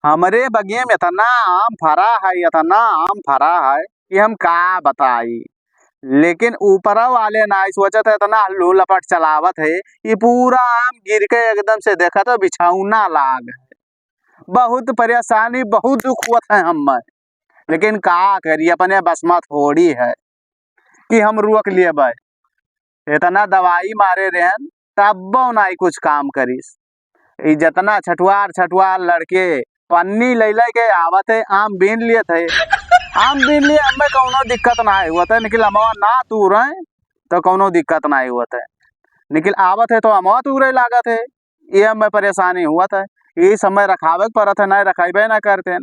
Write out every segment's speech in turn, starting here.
हमरे बगिया में इतना आम फरा है, इतना आम फरा है कि हम का बताई। लेकिन ऊपर वाले ना सोचत है, इतना हल्लू लपट चलावत है ये पूरा आम गिर के एकदम से देखा तो बिछौना लाग है। बहुत परेशानी बहुत दुख हुआ है हम, लेकिन का करिए अपने बस में थोड़ी है कि हम रोक लिए भाई। इतना दवाई मारे रहन तब नहीं कुछ काम करीस। जितना छठुआर छठुआर लड़के पन्नी ले ले के आवत है, आम बीन लिए थे, आम बीन लिए हमें कोनो दिक्कत ना हुआ था। निकल अमवा ना तूरे तो कोनो दिक्कत ना हुआ था, निकल आवत है तो अमवा तूरे लागत है, ये हमें परेशानी हुआ था। ये समय रखावे पड़त है, नहीं रखेबे ना करते।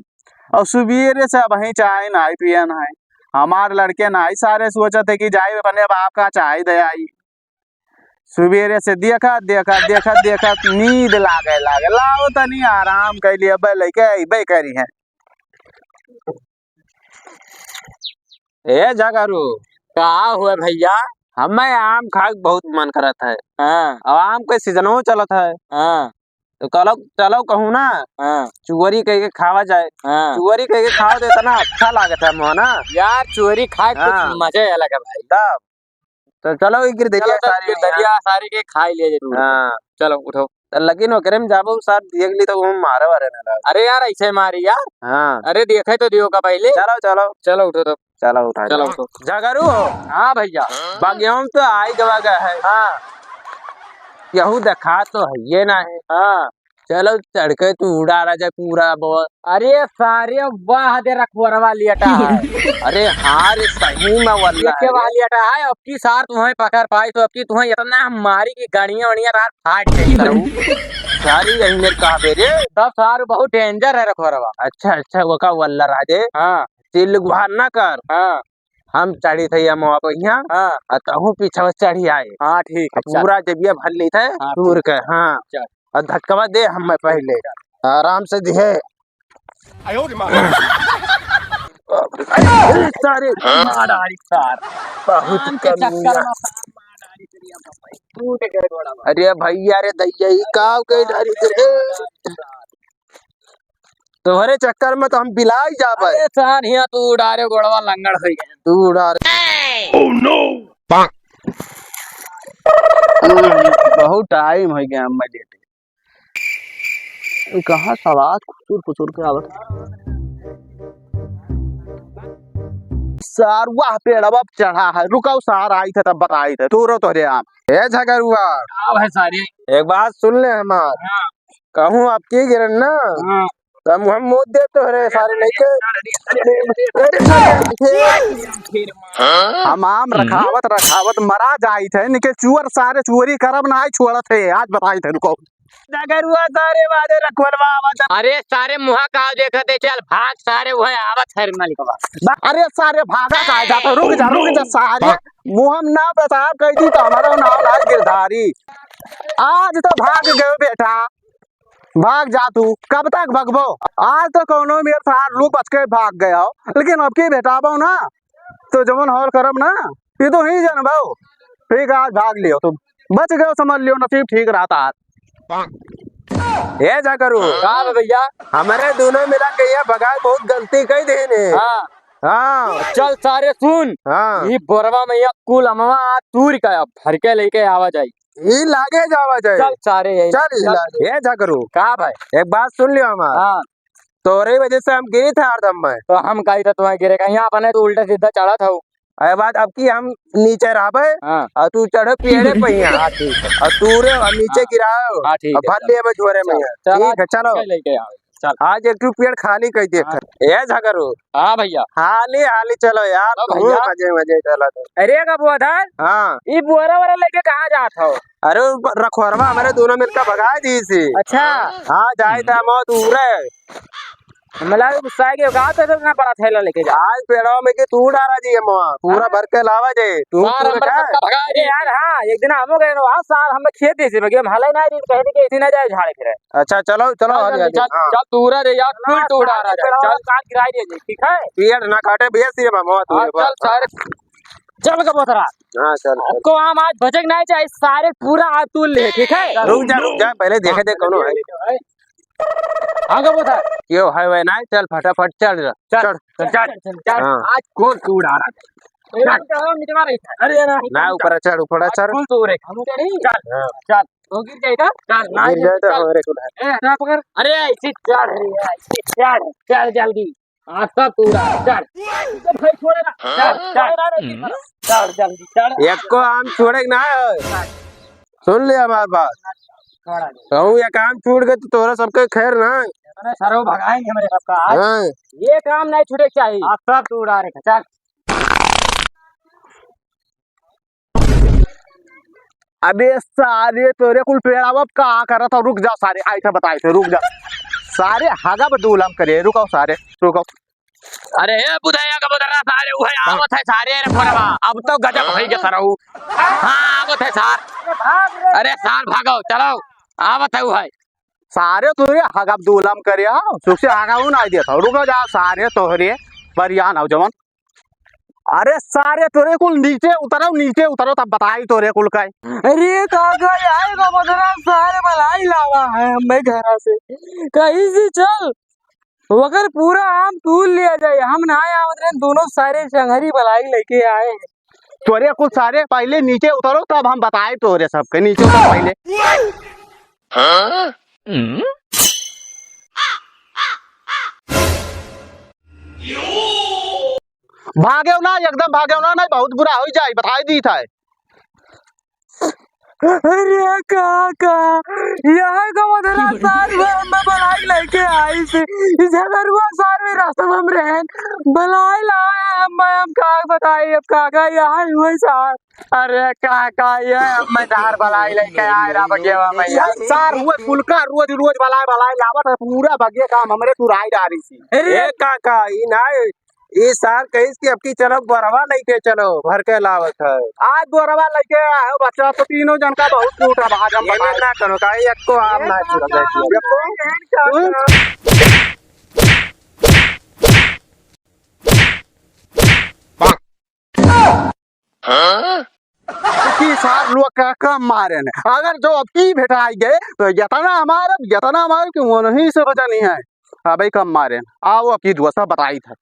और सुबेरे से वही चाय ना पियन है, हमारे लड़के ना सारे सोचते है कि जाए अपने बाप का चाय दे आई। सुबेरे से देखा देखा देखा देखा नींद लागे लागे लाओ तनी आराम कर लिए लेके अबे करी है। ए जगरू का हुआ भैया, हमें आम खा के बहुत मन करत है। हाँ, अब आम के सीजनो चलत है। हाँ, तो चलो चलो कहूँ ना। हाँ, चुअरी कह के खावा जाए। हाँ, चुअरी कह के खाओ तो इतना अच्छा लागत है मोह ना यार, चुअरी खाए कुछ मजे अलग है भाई। तब तो चलो गिरधरिया सारी के खा लिए जरूर। हाँ चलो उठो, लेकिन ओकरे में जाबो सर देख ली तो हम मारे वारे ना लगा। अरे यार ऐसे मारी यार। हाँ अरे देखे तो दियो का पहले। चलो चलो चलो उठो, तो चलो उठा, चलो उठो। जगरू हो? हाँ भैया, बागियों तो आई गवा गया है। हाँ यहू देखा तो है ये ना है। हाँ चलो चढ़के तू उड़ा रहा जाए पूरा बहुत। अरे सारे वाह दे रखवरवा लियटा है। अरे हाँ रे सही में वल्ला के वालियटा है। अब की सार तुम्हें पकड़ पाई तो अब की तुम्हें इतना मारी की गाड़ियां वड़ियां रात फाट गई करूं। सारी यही मेरे कहा बेरे सब सार बहुत डेंजर है रखवरवा। अच्छा अच्छा वो का वल्ला राजे। हाँ चिल गुहार ना कर। हाँ हम चढ़ी थे वहाँ पे यहाँ। हाँ कहूँ पीछे चढ़ी आए। हाँ ठीक है, पूरा जबिया भर ली थे दूर के। हाँ और धक्का दे हमें पहले आराम से दिहे। सारे बहुत अरे भैया रे दैया काव के डरी तुम्हारे चक्कर में तो हम बिलाई जा पाए। तू उड़ा रे गोड़वा लंगड़ हो गया, तू उड़ा रे। ओह नो बहुत टाइम हो गया हम लेटे। कहाँ सवाल खुचुर खुचुर के आवत सार वाह पेड़वा चढ़ा है। रुकाओ सार आई थे तब बताई थे तोरो तोरे आम। ए झगरुआ है सारी एक बात सुन ले हमार। हाँ। कहूँ आपकी गिरन ना। हाँ। तब हम मुँह दे तो रे सारे लेके हम आम रखावत रखावत मरा जाई थे, निके चुअर सारे चुअरी करब ना छोड़ थे। आज बताई थे रुको जगरुआ सारे वादे रखवरवा आवत। अरे सारे मुहा का देखते चल भाग सारे वह आवत है मालिकवा। अरे सारे भागा का जाता। रुक जा सारे मुहम ना बता कह दी तो हमारा नाम ना गिरधारी। आज तो भाग गए बेटा, भाग जा तू। कब तक भगबो? आज तो कोनो मेरे साथ लोग बच के भाग गया हो, लेकिन अब की बेटाबो ना तो जमन हॉल करब ना ये तो ही जनबो। ठीक आज भाग लियो, तुम बच गए समझ लियो, नसीब ठीक रहता आज। ये जा करू भैया, हमारे दोनों मिला के ये भगाए बहुत गलती कही देने। हाँ हाँ चल सारे सुन। हाँ ये बोरवा में कुल अमवा तूर का भर के लेके आवा जाई। ये लागे जावा जाए। चल सारे चल ये जा करू कहा भाई एक बात सुन लियो हमारा। हाँ तोरे वजह से हम गिरी थे हरदम में। तो हम कही था तुम्हें गिरेगा यहाँ अपने तो उल्टा सीधा चढ़ा था। अरे बात अब की हम नीचे रहे। हाँ और तू चढ़े पेड़े पे यहाँ। हाँ ठीक है, और तू रे नीचे गिराओ। हाँ ठीक है, भर लिए झोरे में। ठीक है चलो लेके आओ। चल आज एक पेड़ खाली कर दे। ये झगरू हाँ भैया हाली हाली चलो यार मजे मजे चलो। अरे का बोधर हाँ ये बोरा वोरा लेके कहाँ जात हो? अरे रखवरवा हमारे दोनों मिलकर भगाए दी सी। अच्छा हाँ जाए था मौत उरे मला गुस्सा के का तो ना बड़ा थैला लेके जा। आज पेड़ों में के तू डाला जी पूरा भर के लावा जे तू भगा दे यार। हाँ एक दिन हम गए वहां साल हम खेत देसी में हम हले ना रीड कहने के इसी ना जाए झाड़े फिरे। अच्छा चलो चलो चल तूरा दे यार, फुल तू उड़ा रहा है। चल काट गिराई दे ठीक है, पेड़ ना काटे भैया सिरे मामा तू। चल सारे चल का बोतरा। हाँ चल आपको हम आज बचक नहीं चाहिए, सारे पूरा हाथ तू ले ठीक है। रुक जा पहले देखे दे कौन है। आगे बता क्यों है वह ना चल फटाफट चल चल चल आज कौन तू उड़ा रहा अरे ना ऊपर चढ़ ऊपर चढ़ तू रे चल चल वो गिर जाएगा चल ना गिर जाए तो रे ए ना पकड़ अरे ऐसे चढ़ रही है ऐसे चढ़ चल जल्दी आज तक तू उड़ा चल भाई छोड़ेगा चल चल जल्दी चल एक को आम छोड़ेगा ना सुन लिया हमारी बात कहूँ ये काम छूट गए तो तोरा सबके खैर ना अरे सर वो भगाएंगे हमारे सबका आज ये काम नहीं छूटे चाहिए आप सब तू उड़ा रहे चल अबे सारे तोरे कुल पेड़ा अब का करत हो रुक जाओ सारे ऐसा बताए थे रुक जाओ सारे हागा बदूलम करे रुको सारे रुको अरे ए बुधाया का बदरा सारे वो है आवत है सारे रे फरवा अब तो गजब होई के सरऊ हां आवत है सार अरे सार भागो चलो आवत है वो है सारे तोरे हागा बदूलम करे सुख से हागा उन आई देता रुको जा सारे तोहरे बढ़िया नौजवान अरे सारे तोरे कुल नीचे उतरो तब बताई तोरे कुल का अरे काका आएगा बदरा सारे मलाई लावा है हमें घर से कहीं से चल अगर पूरा आम तूल लिया जाए हम ना आए दोनों सारे संगरी बलाई लेके आए हैं तोरे कुल सारे पहले नीचे उतरो तब हम बताए तोरे सबके नीचे उतर पहले भागे ना एकदम भागे ना नहीं बहुत बुरा हो जाए बताई दी था अरे काका यहाँ का मदरा सार में बलाई लेके आई से झगड़ुआ सार में रास्ता में हम रहे बलाई लाए हम का बताई अब काका यहाँ हुए सार अरे काका ये मैं धार बलाई लेके आए रा बगेवा में सार हुए फुलका रोज रोज बलाई लावत पूरा बगे काम हमरे तुराई डारी सी अरे काका ई ना ये सार कहीं की अब की चलो बोरवा लेके चलो भर के लावत है आज बोरवा लेके आए बच्चा तो तीनों जन का बहुत टूटा भाग हम ना करो का एक को आम ना छुड़ा की सार लोग का कम मारे ने अगर जो अब की भेटाई गए तो यतना हमारे क्यों नहीं से बचा नहीं है हाँ भाई कम मारे आओ अब की दुआ सब बताई था